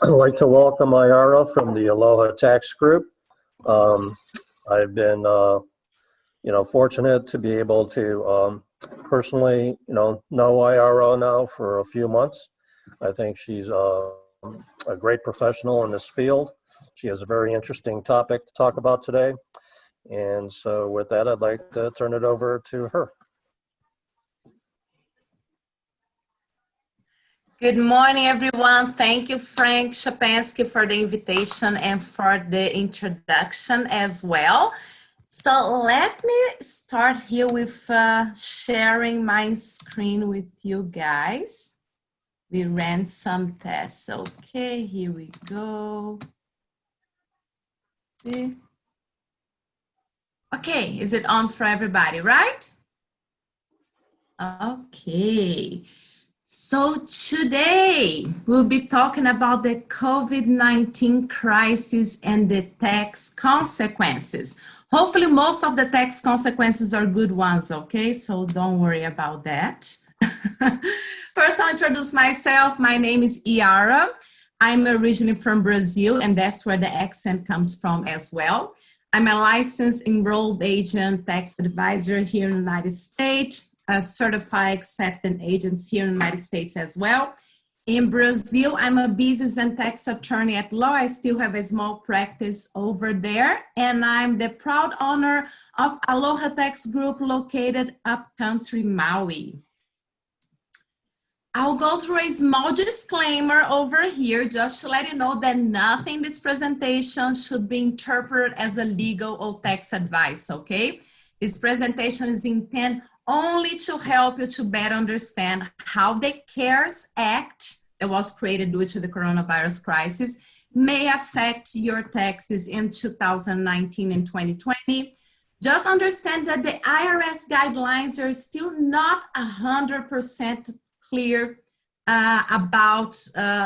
I'd like to welcome Iara from the Aloha Tax Group. I've been, fortunate to be able to personally, know Iara now for a few months. I think she's a great professional in this field. She has a very interesting topic to talk about today. And so with that, I'd like to turn it over to her. Good morning, everyone. Thank you, Frank Shapansky, for the invitation and for the introduction as well. So let me start here with sharing my screen with you guys. We ran some tests. Okay, here we go. See? Okay, is it on for everybody, right? Okay. So today we'll be talking about the COVID-19 crisis and the tax consequences. Hopefully most of the tax consequences are good ones, okay? So don't worry about that. First, I'll introduce myself. My name is Iara. I'm originally from Brazil, and that's where the accent comes from as well. I'm a licensed enrolled agent tax advisor here in the United States. A certified acceptance agents here in the United States as well. In Brazil, I'm a business and tax attorney at law. I still have a small practice over there. And I'm the proud owner of Aloha Tax Group located upcountry Maui. I'll go through a small disclaimer over here just to let you know that nothing in this presentation should be interpreted as a legal or tax advice, okay? This presentation is intended only to help you to better understand how the CARES Act that was created due to the coronavirus crisis may affect your taxes in 2019 and 2020. Just understand that the IRS guidelines are still not 100% clear about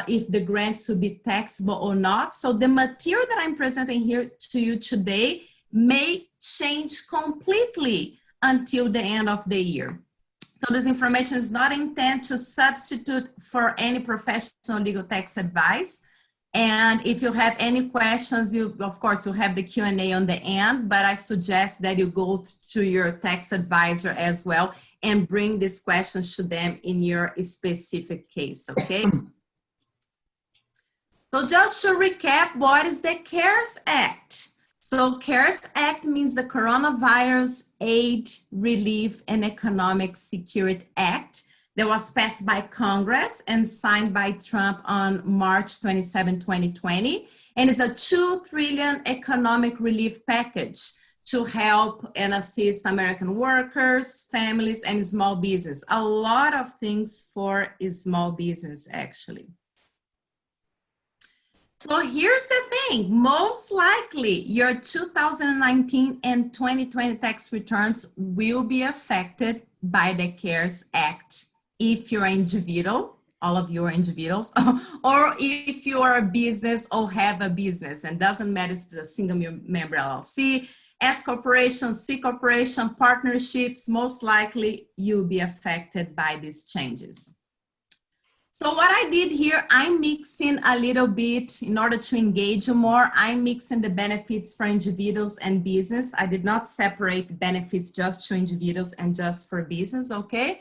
if the grants should be taxable or not. So the material that I'm presenting here to you today may change completely until the end of the year. So this information is not intended to substitute for any professional legal tax advice. And if you have any questions, of course, you'll have the Q&A on the end, but I suggest that you go to your tax advisor as well and bring these questions to them in your specific case, okay? So just to recap, what is the CARES Act? So CARES Act means the Coronavirus Aid, Relief, and Economic Security Act that was passed by Congress and signed by Trump on March 27, 2020. And it's a $2 trillion economic relief package to help and assist American workers, families, and small business. A lot of things for small business, actually. So here's the thing, most likely your 2019 and 2020 tax returns will be affected by the CARES Act if you're an individual, all of you are individuals, or if you are a business or have a business, and doesn't matter if it's a single member LLC, S corporation, C corporation, partnerships, most likely you'll be affected by these changes. So what I did here, I'm mixing a little bit in order to engage you more. I'm mixing the benefits for individuals and business. I did not separate benefits just to individuals and just for business, okay?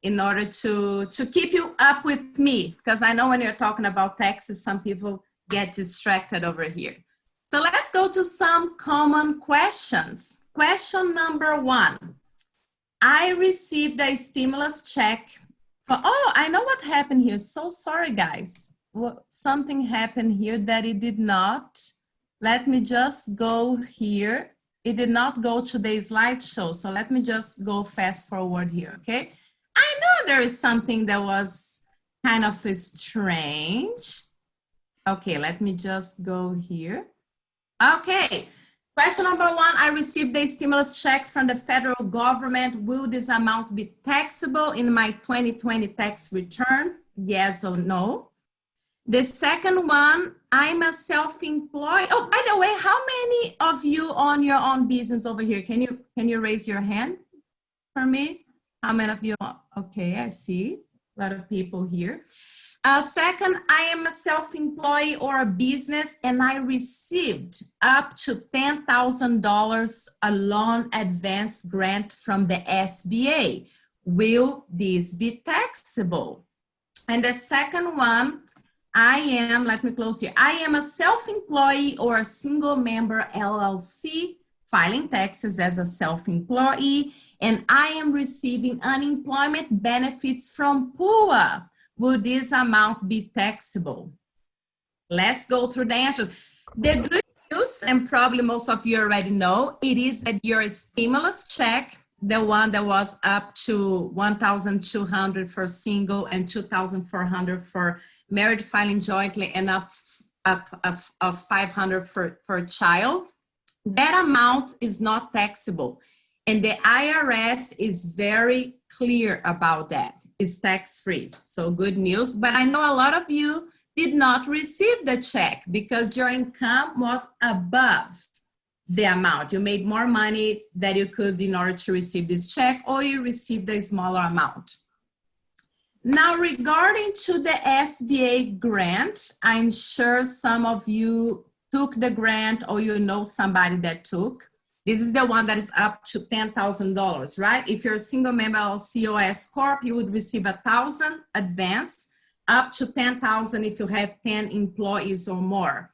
In order to keep you up with me, because I know when you're talking about taxes, some people get distracted over here. So let's go to some common questions. Question number one, I received a stimulus check. Oh, I know what happened here. So sorry, guys. Well, something happened here that it did not. Let me just go here. It did not go to the slideshow. So let me just go fast forward here, okay? I know there is something that was kind of strange. Okay, let me just go here. Okay. Question number one, I received a stimulus check from the federal government. Will this amount be taxable in my 2020 tax return? Yes or no? The second one, I'm a self-employed. Oh, by the way, how many of you own your own business over here? Can you raise your hand for me? How many of you? Okay, I see a lot of people here. Second, I am a self-employed or a business and I received up to $10,000 a loan advance grant from the SBA. Will this be taxable? And the second one, let me close here. I am a self-employed or a single member LLC filing taxes as a self-employee, and I am receiving unemployment benefits from PUA. Will this amount be taxable? Let's go through the answers. The good news, and probably most of you already know, it is that your stimulus check, the one that was up to $1,200 for single and $2,400 for married filing jointly, and up of $500 for child, that amount is not taxable. And the IRS is very clear about that. It's tax-free, so good news. But I know a lot of you did not receive the check because your income was above the amount. You made more money than you could in order to receive this check, or you received a smaller amount. Now, regarding to the SBA grant, I'm sure some of you took the grant or you know somebody that took. This is the one that is up to $10,000, right? If you're a single member LLC or S Corp, you would receive $1,000 advance, up to $10,000 if you have 10 employees or more.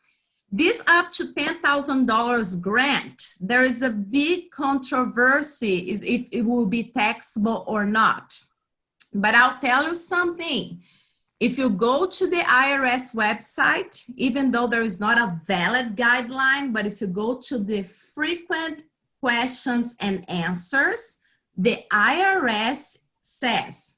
This up to $10,000 grant, there is a big controversy is if it will be taxable or not. But I'll tell you something. If you go to the IRS website, even though there is not a valid guideline, but if you go to the frequent questions and answers, the IRS says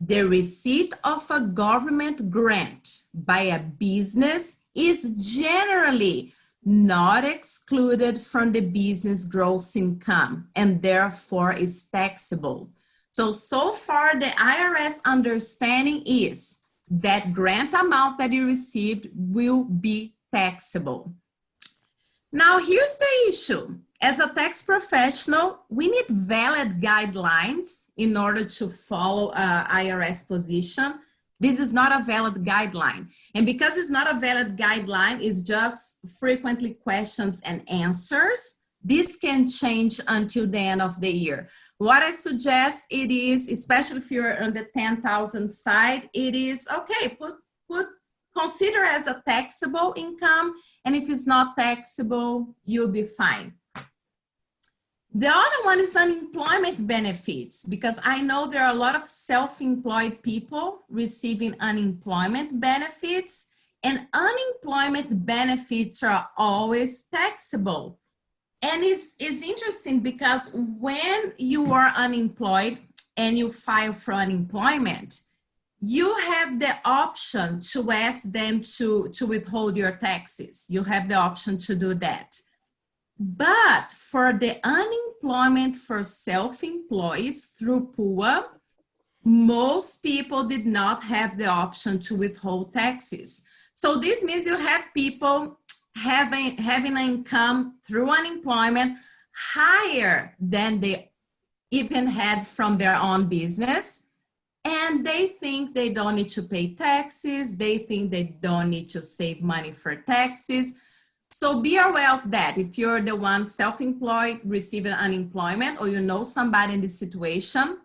the receipt of a government grant by a business is generally not excluded from the business gross income and therefore is taxable. So far the IRS understanding is that grant amount that you received will be taxable. Now, here's the issue. As a tax professional, we need valid guidelines in order to follow IRS position. This is not a valid guideline. And because it's not a valid guideline, it's just frequently questions and answers. This can change until the end of the year. What I suggest it is, especially if you're on the 10,000 side, it is okay, consider as a taxable income, and if it's not taxable, you'll be fine. The other one is unemployment benefits, because I know there are a lot of self-employed people receiving unemployment benefits, and unemployment benefits are always taxable. And it's interesting because when you are unemployed and you file for unemployment, you have the option to ask them to withhold your taxes. You have the option to do that. But for the unemployment for self-employees through PUA, most people did not have the option to withhold taxes. So this means you have people having an income through unemployment higher than they even had from their own business, and they think they don't need to pay taxes, they think they don't need to save money for taxes. So be aware of that. If you're the one self-employed receiving unemployment, or you know somebody in this situation,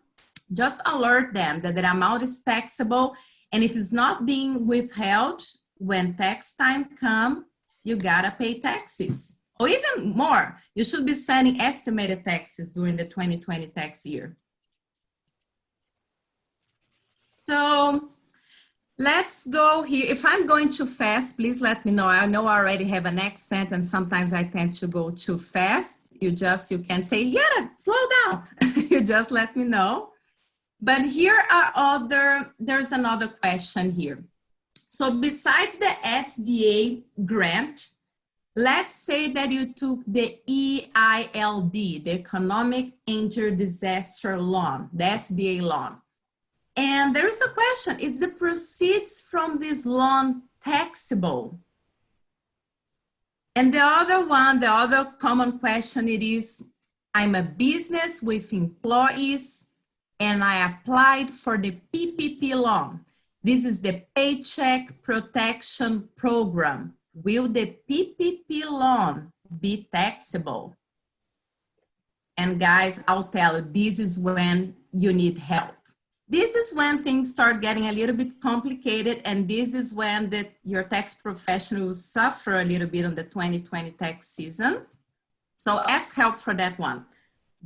just alert them that the amount is taxable, and if it's not being withheld, when tax time comes, you gotta pay taxes, or even more. You should be sending estimated taxes during the 2020 tax year. So let's go here. If I'm going too fast, please let me know. I know I already have an accent and sometimes I tend to go too fast. You can say, yeah, slow down. You just let me know. But here are there's another question here. So besides the SBA grant, let's say that you took the EILD, the Economic Injury Disaster Loan, the SBA loan. And there is a question, is the proceeds from this loan taxable? And the other common question it is, I'm a business with employees and I applied for the PPP loan. This is the Paycheck Protection Program. Will the PPP loan be taxable? And guys, I'll tell you, this is when you need help. This is when things start getting a little bit complicated, and this is when your tax professional will suffer a little bit on the 2020 tax season. So ask help for that one.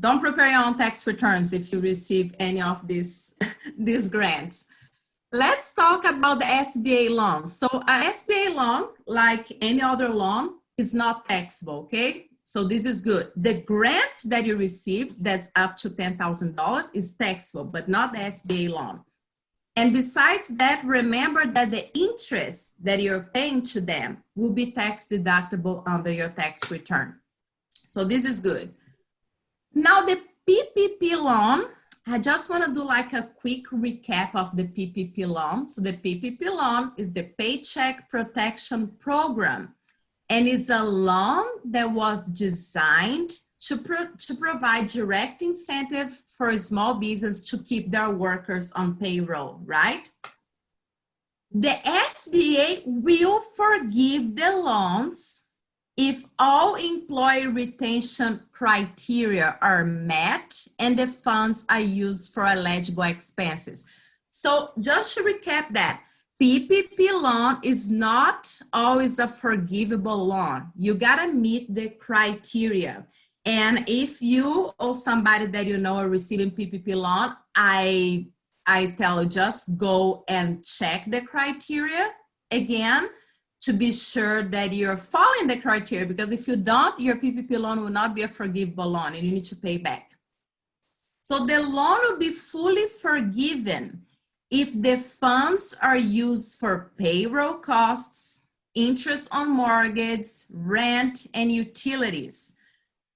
Don't prepare your own tax returns if you receive any of these grants. Let's talk about the SBA loan. So a SBA loan, like any other loan, is not taxable, okay? So this is good. The grant that you received that's up to $10,000 is taxable, but not the SBA loan. And besides that, remember that the interest that you're paying to them will be tax deductible under your tax return. So this is good. Now the PPP loan, I just want to do like a quick recap of the PPP loan. So the PPP loan is the Paycheck Protection Program, and is a loan that was designed to provide direct incentive for a small business to keep their workers on payroll, right? The SBA will forgive the loans if all employee retention criteria are met and the funds are used for eligible expenses. So just to recap that, PPP loan is not always a forgivable loan. You gotta meet the criteria. And if you or somebody that you know are receiving PPP loan, I tell you, just go and check the criteria again to be sure that you're following the criteria, because if you don't, your PPP loan will not be a forgivable loan and you need to pay back. So the loan will be fully forgiven if the funds are used for payroll costs, interest on mortgage, rent, and utilities.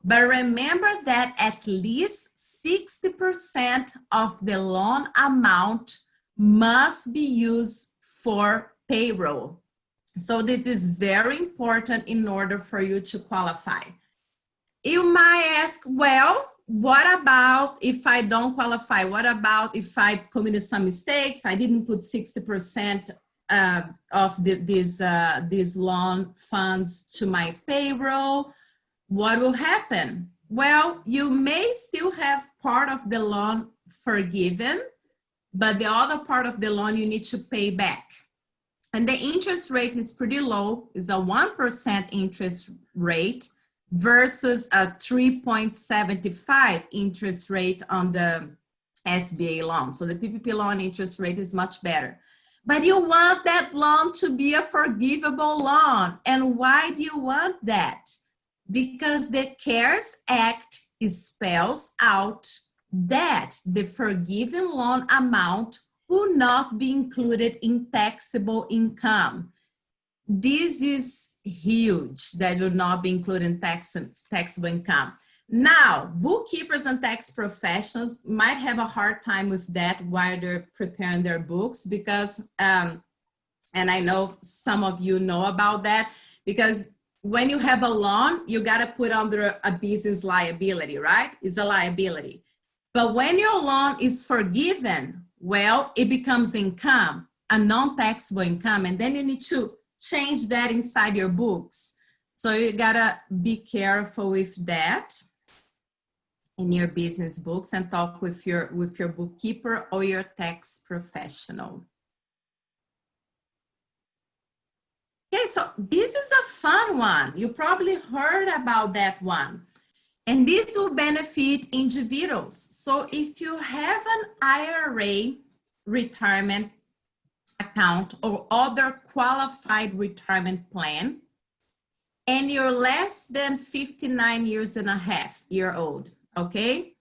But remember that at least 60% of the loan amount must be used for payroll. So this is very important in order for you to qualify. You might ask, well, what about if I don't qualify? What about if I committed some mistakes? I didn't put 60% of these loan funds to my payroll. What will happen? Well, you may still have part of the loan forgiven, but the other part of the loan you need to pay back. And the interest rate is pretty low. It's a 1% interest rate versus a 3.75 interest rate on the SBA loan. So the PPP loan interest rate is much better. But you want that loan to be a forgivable loan. And why do you want that? Because the CARES Act spells out that the forgiven loan amount will not be included in taxable income. This is huge, that will not be included in taxable income. Now, bookkeepers and tax professionals might have a hard time with that while they're preparing their books, because, and I know some of you know about that, because when you have a loan, you got to put under a business liability, right? It's a liability. But when your loan is forgiven, well, it becomes income, a non-taxable income, and then you need to change that inside your books. So you gotta be careful with that in your business books, and talk with your bookkeeper or your tax professional. Okay, so this is a fun one. You probably heard about that one. And this will benefit individuals. So if you have an IRA retirement account or other qualified retirement plan, and you're less than 59 years and a half year old, okay?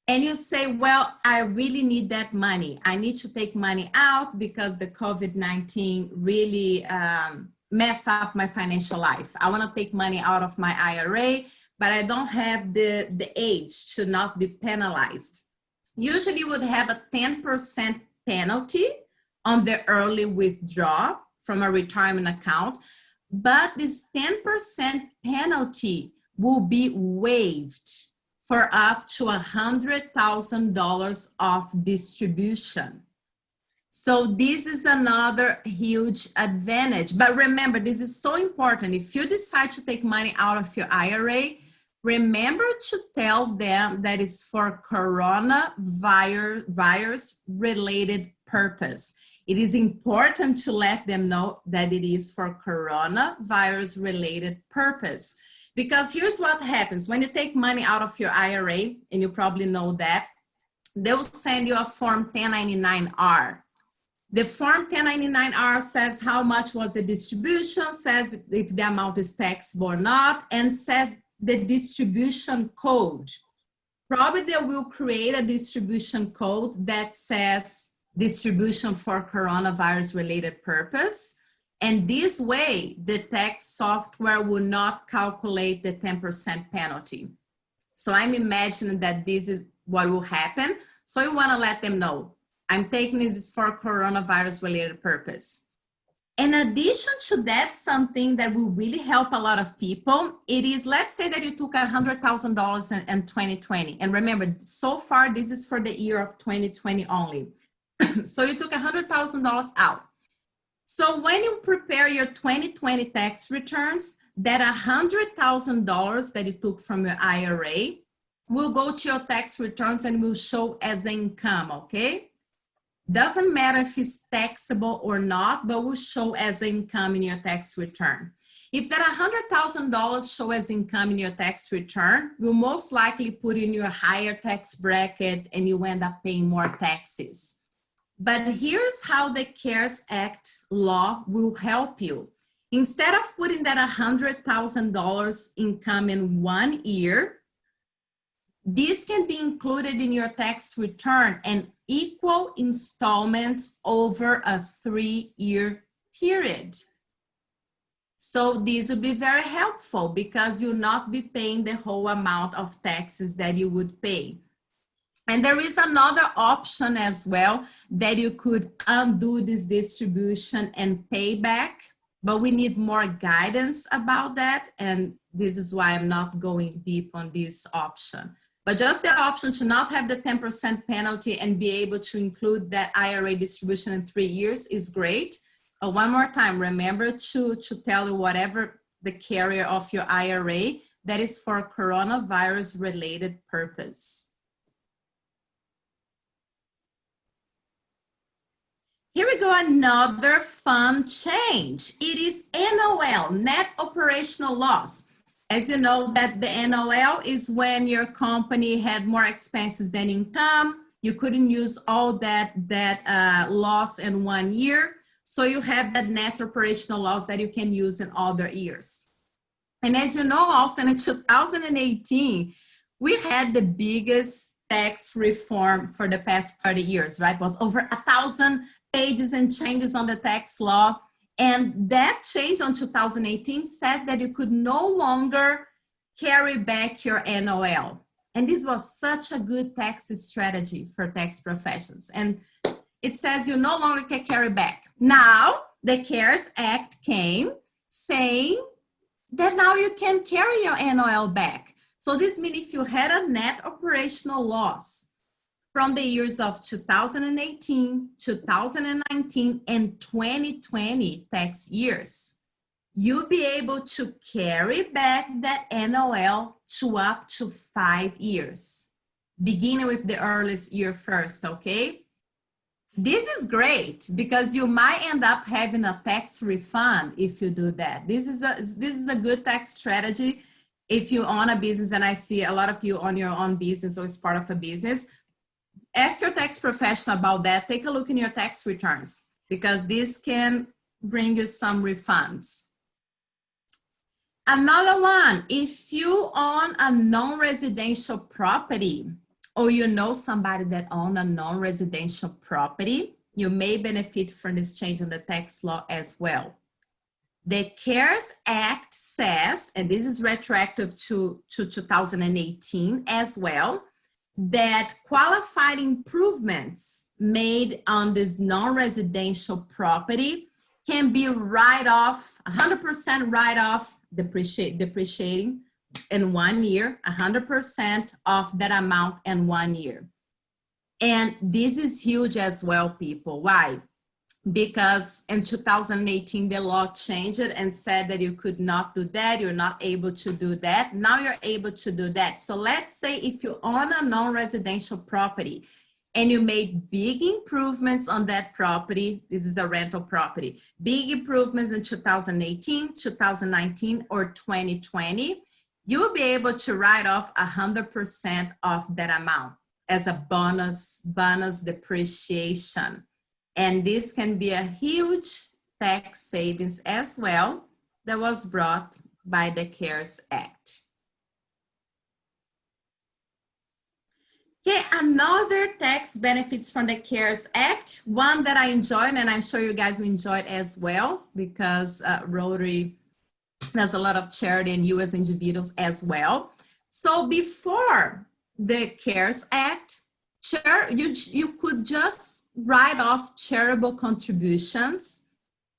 And you say, well, I really need that money. I need to take money out because the COVID-19 really messed up my financial life. I want to take money out of my IRA, but I don't have the age to not be penalized. Usually you would have a 10% penalty on the early withdrawal from a retirement account, but this 10% penalty will be waived for up to $100,000 of distribution. So this is another huge advantage. But remember, this is so important. If you decide to take money out of your IRA, remember to tell them that it's for coronavirus related purpose. It is important to let them know that it is for coronavirus related purpose. Because here's what happens when you take money out of your IRA, and you probably know that, they'll send you a Form 1099-R. The Form 1099-R says how much was the distribution, says if the amount is taxable or not, and says the distribution code. Probably they will create a distribution code that says distribution for coronavirus related purpose. And this way, the tax software will not calculate the 10% penalty. So I'm imagining that this is what will happen. So you want to let them know, I'm taking this for coronavirus related purpose. In addition to that, something that will really help a lot of people, it is, let's say that you took $100,000 in 2020. And remember, so far, this is for the year of 2020 only. So you took $100,000 out. So when you prepare your 2020 tax returns, that $100,000 that you took from your IRA will go to your tax returns and will show as income, okay? Doesn't matter if it's taxable or not, but will show as income in your tax return. If that $100,000 show as income in your tax return, will most likely put in your higher tax bracket and you end up paying more taxes. But here's how the CARES Act law will help you. Instead of putting that $100,000 income in 1 year, this can be included in your tax return and equal installments over a 3-year period. So this will be very helpful because you'll not be paying the whole amount of taxes that you would pay. And there is another option as well that you could undo this distribution and pay back, but we need more guidance about that. And this is why I'm not going deep on this option. But just the option to not have the 10% penalty and be able to include that IRA distribution in 3 years is great. One more time, remember to tell whatever the carrier of your IRA that is for coronavirus related purpose. Here we go, another fun change. It is NOL, net operational loss. As you know, that the NOL is when your company had more expenses than income. You couldn't use all that loss in 1 year. So you have that net operational loss that you can use in other years. And as you know, also in 2018, we had the biggest tax reform for the past 30 years, right? It was over 1,000 pages and changes on the tax law. And that change on 2018 says that you could no longer carry back your NOL. And this was such a good tax strategy for tax professions. And it says you no longer can carry back. Now, the CARES Act came saying that now you can carry your NOL back. So this means if you had a net operational loss from the years of 2018, 2019, and 2020 tax years, you'll be able to carry back that NOL to up to 5 years, beginning with the earliest year first, okay? This is great because you might end up having a tax refund if you do that. This is a good tax strategy if you own a business, and I see a lot of you own your own business or is part of a business. Ask your tax professional about that. Take a look in your tax returns because this can bring you some refunds. Another one, if you own a non-residential property or you know somebody that owns a non-residential property, you may benefit from this change in the tax law as well. The CARES Act says, and this is retroactive to 2018 as well, that qualified improvements made on this non-residential property can be write-off, 100% write-off, depreciating in 1 year, 100% of that amount in 1 year. And this is huge as well, people. Why? Because in 2018, the law changed and said that you could not do that. You're not able to do that. Now you're able to do that. So let's say if you own a non-residential property and you made big improvements on that property, this is a rental property, big improvements in 2018, 2019, or 2020, you will be able to write off 100% of that amount as a bonus depreciation. And this can be a huge tax savings as well that was brought by the CARES Act. Okay, another tax benefits from the CARES Act, one that I enjoyed, and I'm sure you guys will enjoy it as well, because Rotary does a lot of charity and you as individuals as well. So before the CARES Act, you could just write off charitable contributions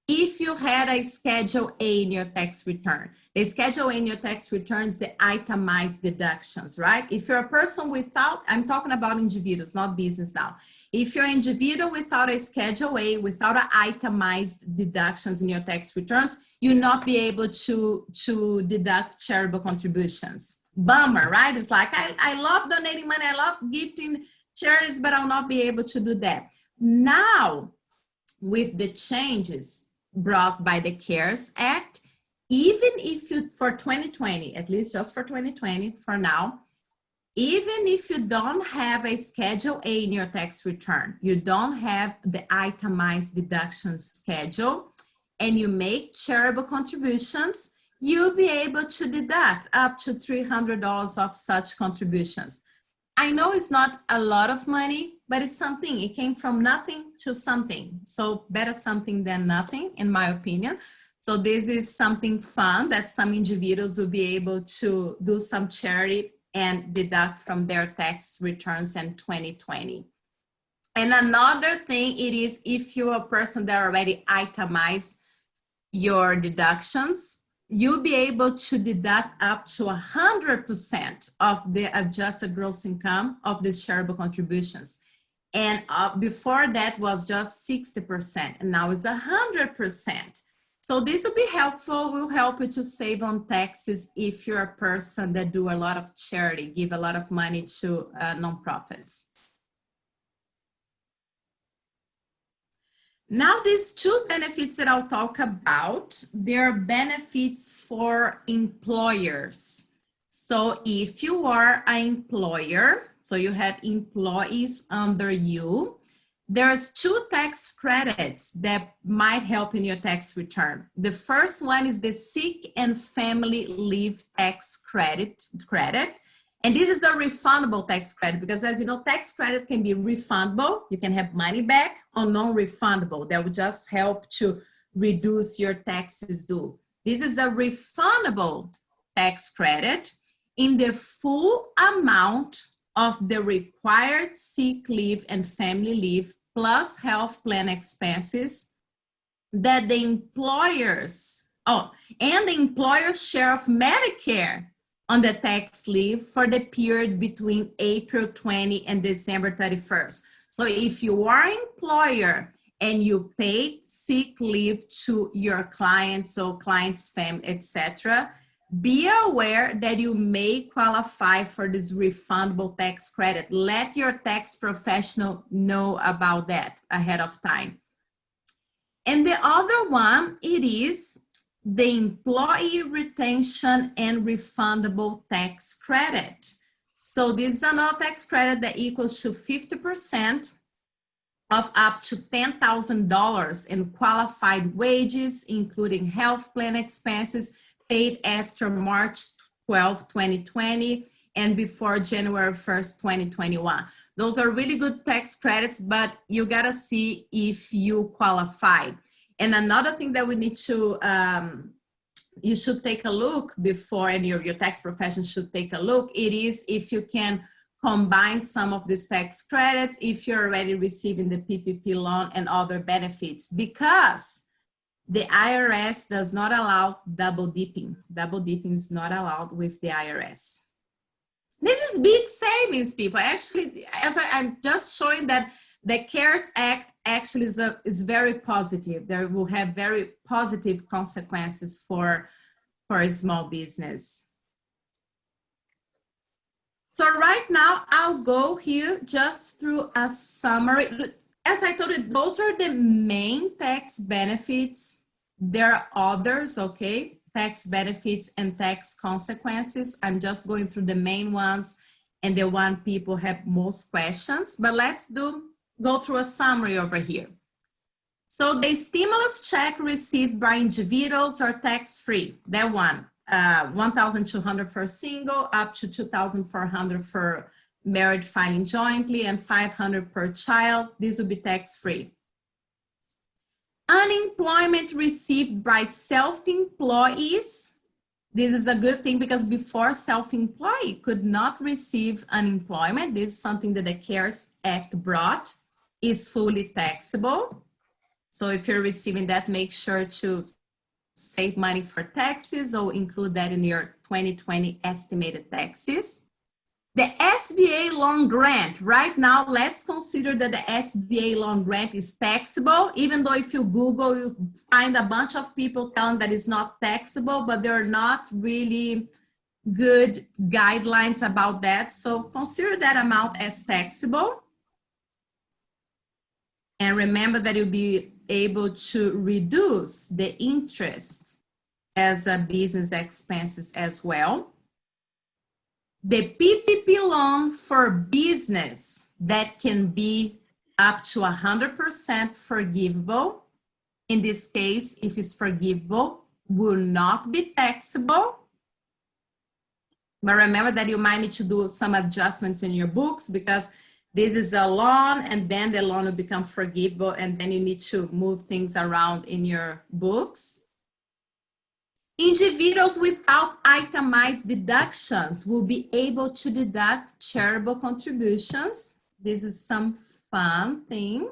if you had a Schedule A in your tax return. The Schedule A in your tax return is the itemized deductions, right? If you're a person without, I'm talking about individuals, not business now. If you're an individual without a Schedule A, without an itemized deductions in your tax returns, you'll not be able to deduct charitable contributions. Bummer, right? It's like, I love donating money, I love gifting charities, but I'll not be able to do that. Now, with the changes brought by the CARES Act, even if you, for 2020, at least just for 2020, for now, even if you don't have a Schedule A in your tax return, you don't have the itemized deduction schedule, and you make charitable contributions, you'll be able to deduct up to $300 of such contributions. I know it's not a lot of money, but it's something. It came from nothing to something. So better something than nothing, in my opinion. So this is something fun that some individuals will be able to do some charity and deduct from their tax returns in 2020. And another thing it is, if you're a person that already itemized your deductions, you'll be able to deduct up to 100% of the adjusted gross income of the shareable contributions. And before that was just 60%, and now it's 100%. So this will be helpful, will help you to save on taxes if you're a person that do a lot of charity, give a lot of money to nonprofits. Now, these two benefits that I'll talk about, they're benefits for employers. So if you are an employer, so you have employees under you, there's two tax credits that might help in your tax return. The first one is the sick and family leave tax credit. And this is a refundable tax credit because, as you know, tax credit can be refundable. You can have money back, or non-refundable. That would just help to reduce your taxes due. This is a refundable tax credit in the full amount of the required sick leave and family leave plus health plan expenses that the employers, and the employer's share of Medicare on the tax leave for the period between April 20 and December 31st. So if you are an employer and you paid sick leave to your clients, so clients, family, etc., be aware that you may qualify for this refundable tax credit. Let your tax professional know about that ahead of time. And the other one, it is the employee retention and refundable tax credit. So this is another tax credit that equals to 50% of up to $10,000 in qualified wages, including health plan expenses paid after March 12, 2020 and before January 1st, 2021. Those are really good tax credits, but you gotta see if you qualify. And another thing that we need to, you should take a look before, and your tax profession should take a look, it is if you can combine some of these tax credits if you're already receiving the PPP loan and other benefits, because the IRS does not allow double dipping. Double dipping is not allowed with the IRS. This is big savings, people. Actually, as I'm just showing that the CARES Act actually is very positive. There will have very positive consequences for a small business. So right now, I'll go here just through a summary. As I told you, those are the main tax benefits. There are others, okay? Tax benefits and tax consequences. I'm just going through the main ones and the one people have most questions, but let's go through a summary over here. So the stimulus check received by individuals are tax-free, that one. 1,200 for single, up to 2,400 for married filing jointly, and 500 per child. This will be tax-free. Unemployment received by self-employees. This is a good thing because before self-employed could not receive unemployment. This is something that the CARES Act brought, is fully taxable. So if you're receiving that, make sure to save money for taxes or include that in your 2020 estimated taxes. The SBA loan grant, right now, let's consider that the SBA loan grant is taxable, even though if you Google, you find a bunch of people telling that it's not taxable, but there are not really good guidelines about that. So consider that amount as taxable. And remember that you'll be able to reduce the interest as a business expenses as well. The PPP loan for business that can be up to 100% forgivable. In this case, if it's forgivable, will not be taxable. But remember that you might need to do some adjustments in your books because this is a loan and then the loan will become forgivable and then you need to move things around in your books. Individuals without itemized deductions will be able to deduct charitable contributions. This is some fun thing.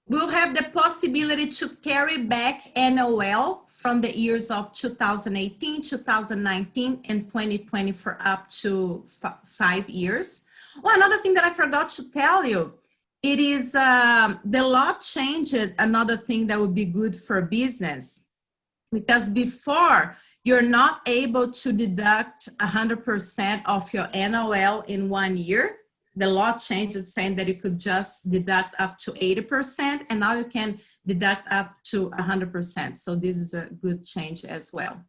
We'll have the possibility to carry back NOL from the years of 2018, 2019, and 2020 for up to 5 years. Oh, another thing that I forgot to tell you, it is the law changed another thing that would be good for business. Because before, you're not able to deduct 100% of your NOL in 1 year. The law changed it saying that you could just deduct up to 80%, and now you can deduct up to 100%. So this is a good change as well.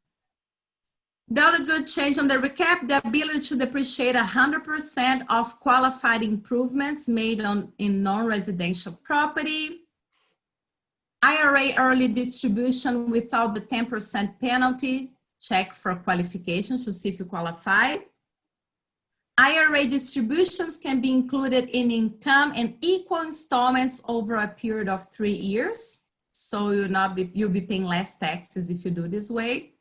The other good change on the recap, the ability to depreciate 100% of qualified improvements made in non-residential property. IRA early distribution without the 10% penalty. Check for qualifications to see if you qualify. IRA distributions can be included in income and equal installments over a period of 3 years. So you'll be paying less taxes if you do this way.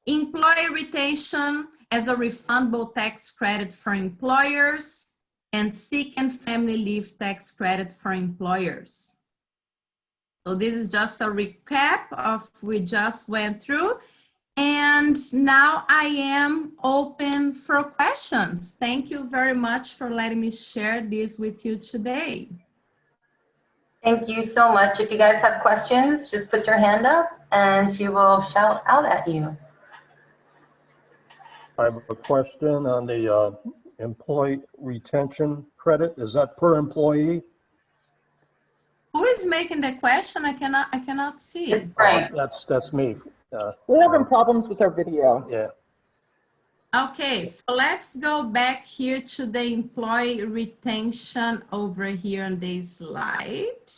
Employee retention as a refundable tax credit for employers, and sick and family leave tax credit for employers. So this is just a recap of what we just went through. And now I am open for questions. Thank you very much for letting me share this with you today. Thank you so much. If you guys have questions, just put your hand up and she will shout out at you. I have a question on the employee retention credit. Is that per employee? Who is making the question? I cannot see. It's Frank. That's me. We're having problems with our video. Yeah. Okay, so let's go back here to the employee retention over here on this slide.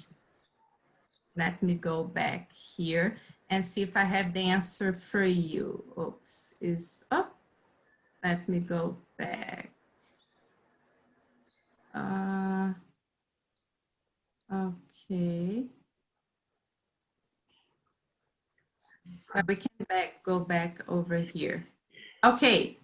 Let me go back here and see if I have the answer for you. Oops, let me go back. Okay. But we can go back over here. Okay,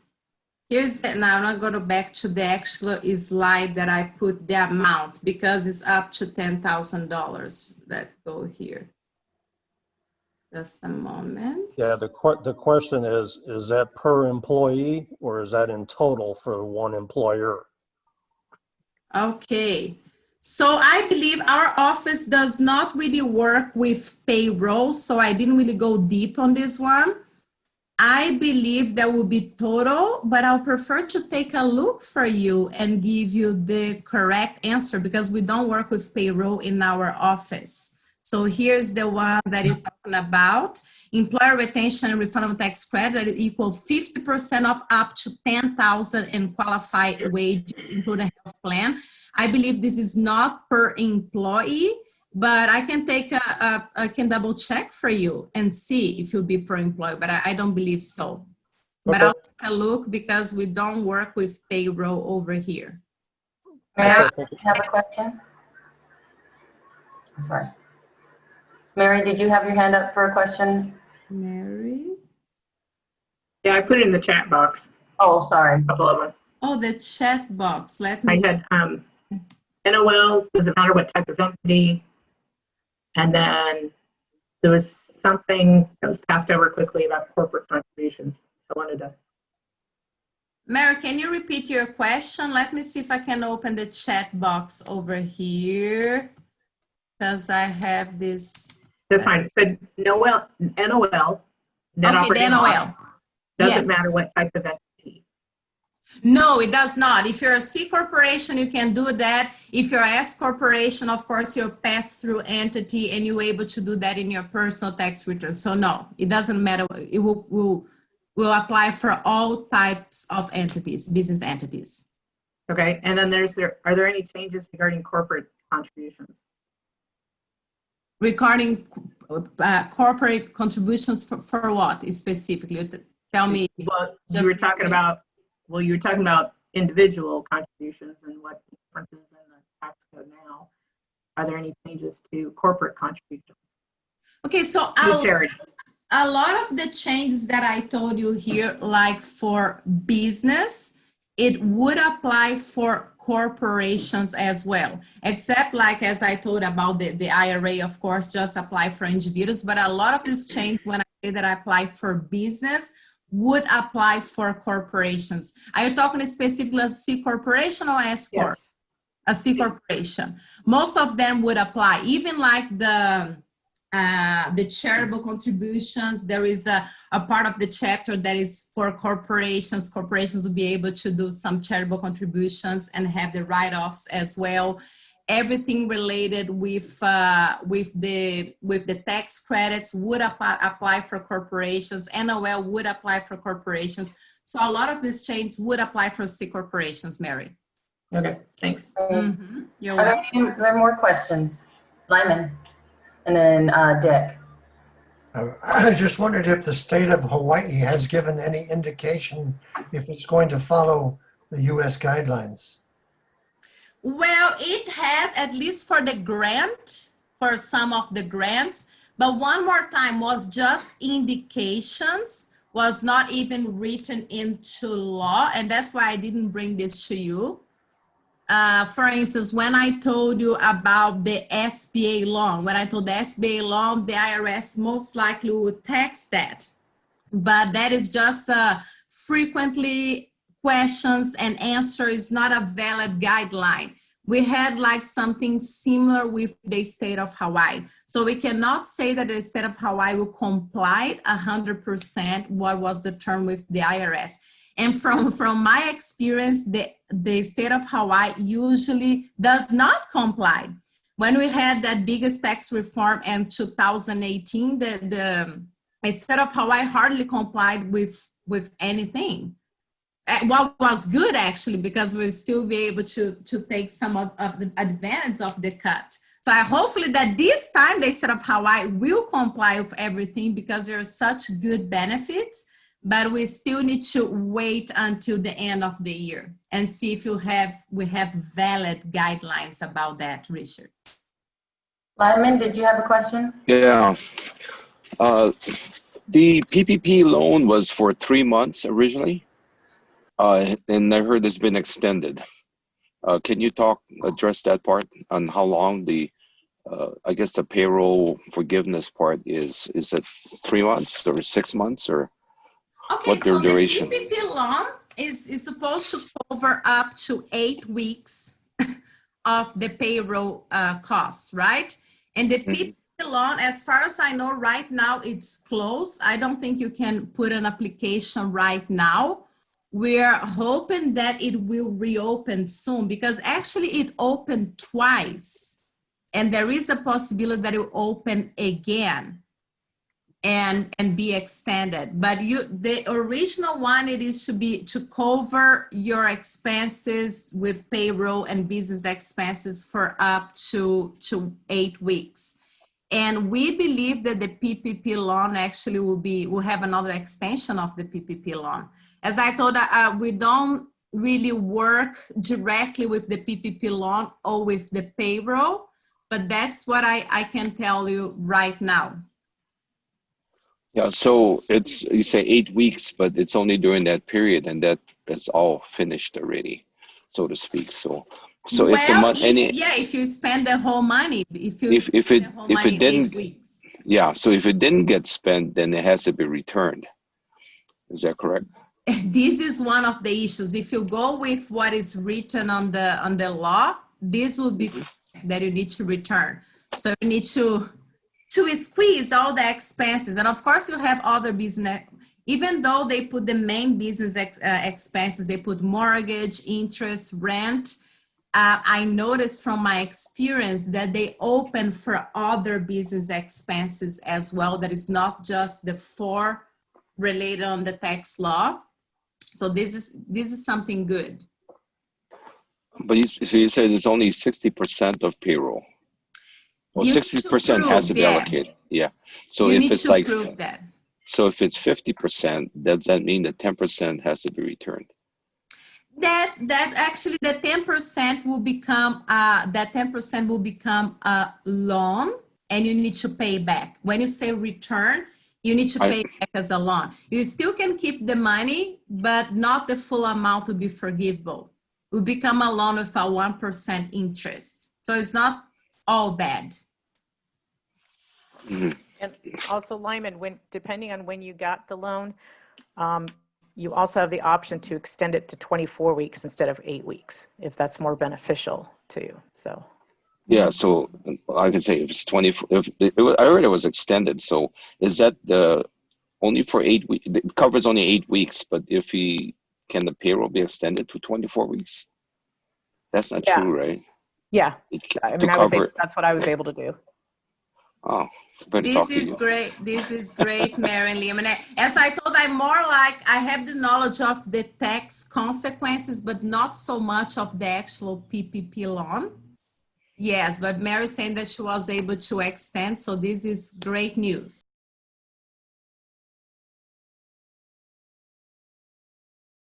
here's that. Now I'm not going to go back to the actual slide that I put the amount because it's up to $10,000. Let's go here. Just a moment. Yeah, the question is that per employee or is that in total for one employer? Okay. So I believe our office does not really work with payroll, so I didn't really go deep on this one. I believe that will be total, but I'll prefer to take a look for you and give you the correct answer because we don't work with payroll in our office. So here's the one that you're talking about. Employer retention and refundable tax credit equal 50% of up to 10,000 in qualified wages, including health plan. I believe this is not per employee, but I can I can double check for you and see if you'll be per employee, but I don't believe so. But Okay. I'll take a look because we don't work with payroll over here. Mary, do you have a question? Sorry. Mary, did you have your hand up for a question? Mary? Yeah, I put it in the chat box, Oh, sorry. a couple of them. Oh, the chat box. Let me I see. had NOL, doesn't matter what type of entity. And then there was something that was passed over quickly about corporate contributions. I wanted to. Mary, can you repeat your question? Let me see if I can open the chat box over here because I have this. That's fine. It said NOL, net Okay, operating the loss. NOL. Doesn't Yes. matter what type of entity. No, it does not. If you're a C corporation, you can do that. If you're a S corporation, of course, you're pass-through entity and you're able to do that in your personal tax return. So no, it doesn't matter. It will apply for all types of entities, business entities. Okay. And then are there any changes regarding corporate contributions? Regarding corporate contributions for what specifically? Tell me. Well, you were talking about individual contributions and what the differences in the tax code now. Are there any changes to corporate contributions Okay, so to charities? a lot of the changes that I told you here, like for business, it would apply for corporations as well, except like as I told about the IRA, of course, just apply for individuals, but a lot of this change when I say that I apply for business would apply for corporations. Are you talking specifically a C corporation or S corp? Yes. A C corporation. Most of them would apply, even like the charitable contributions. There is a part of the chapter that is for corporations. Corporations will be able to do some charitable contributions and have the write-offs as well. Everything related with the tax credits would apply for corporations. NOL would apply for corporations. So a lot of these changes would apply for C corporations, Mary. Okay, thanks. Mm-hmm. You're Are welcome. there more questions? Lyman, and then Dick. I just wondered if the state of Hawaii has given any indication if it's going to follow the U.S. guidelines. Well, it had, at least for the grant, for some of the grants, but one more time was just indications, was not even written into law, and that's why I didn't bring this to you. For instance, when I told you about the SBA loan, when I told the SBA loan, the IRS most likely would tax that. But that is just frequently questions and answer is not a valid guideline. We had like something similar with the state of Hawaii. So we cannot say that the state of Hawaii will comply 100% what was the term with the IRS. And from my experience, the state of Hawaii usually does not comply. When we had that biggest tax reform in 2018, the state of Hawaii hardly complied with anything. What was good actually, because we'll still be able to take some of the advantage of the cut. So hopefully that this time the state of Hawaii will comply with everything because there are such good benefits. But we still need to wait until the end of the year and see if we have valid guidelines about that, Richard. Lyman, did you have a question? Yeah. The PPP loan was for 3 months originally, and I heard it's been extended. Can you address that part on how long the I guess the payroll forgiveness part is it 3 months or 6 months or Okay, what their so the duration? PPP loan is supposed to cover up to 8 weeks of the payroll costs, right? And the PPP loan, as far as I know, right now it's closed. I don't think you can put an application right now. We're hoping that it will reopen soon because actually it opened twice. And there is a possibility that it will open again and be extended. But the original one, it is to cover your expenses with payroll and business expenses for up to 8 weeks. And we believe that the PPP loan actually will have another extension of the PPP loan. As I told, we don't really work directly with the PPP loan or with the payroll, but that's what I can tell you right now. Yeah, so it's, you say 8 weeks, but it's only during that period and that's all finished already, so to speak. So if the money, if you spend the whole money, if it didn't, 8 weeks. yeah, so if it didn't get spent, then it has to be returned. Is that correct? This is one of the issues. If you go with what is written on the law, this will be that you need to return. So you need to squeeze all the expenses. And of course you have other business, even though they put the main business expenses, they put mortgage, interest, rent. I noticed from my experience that they open for other business expenses as well. That is not just the 4 related on the tax law. So this is something good. But so you said it's only 60% of payroll. Well, 60% has to be allocated. Yeah. So you if need it's to like, prove that. so if it's 50%, does that mean that 10% has to be returned? That actually the 10% will become a loan, and you need to pay back. When you say return, you need to pay back as a loan. You still can keep the money, but not the full amount to be forgivable. It will become a loan with a 1% interest. So it's not all bad. Mm-hmm. And also, Lyman, depending on when you got the loan, you also have the option to extend it to 24 weeks instead of 8 weeks, if that's more beneficial to you. So. Yeah, so I can say if it's 24, I heard it was extended. So is that only for 8 weeks? It covers only 8 weeks, but can the payroll be extended to 24 weeks? That's not true, right? Yeah, I mean, that's what I was able to do. Oh, this is great. This is great, Mary Lee. I mean, as I told, I'm more like I have the knowledge of the tax consequences, but not so much of the actual PPP loan. Yes, but Mary saying that she was able to extend, so this is great news.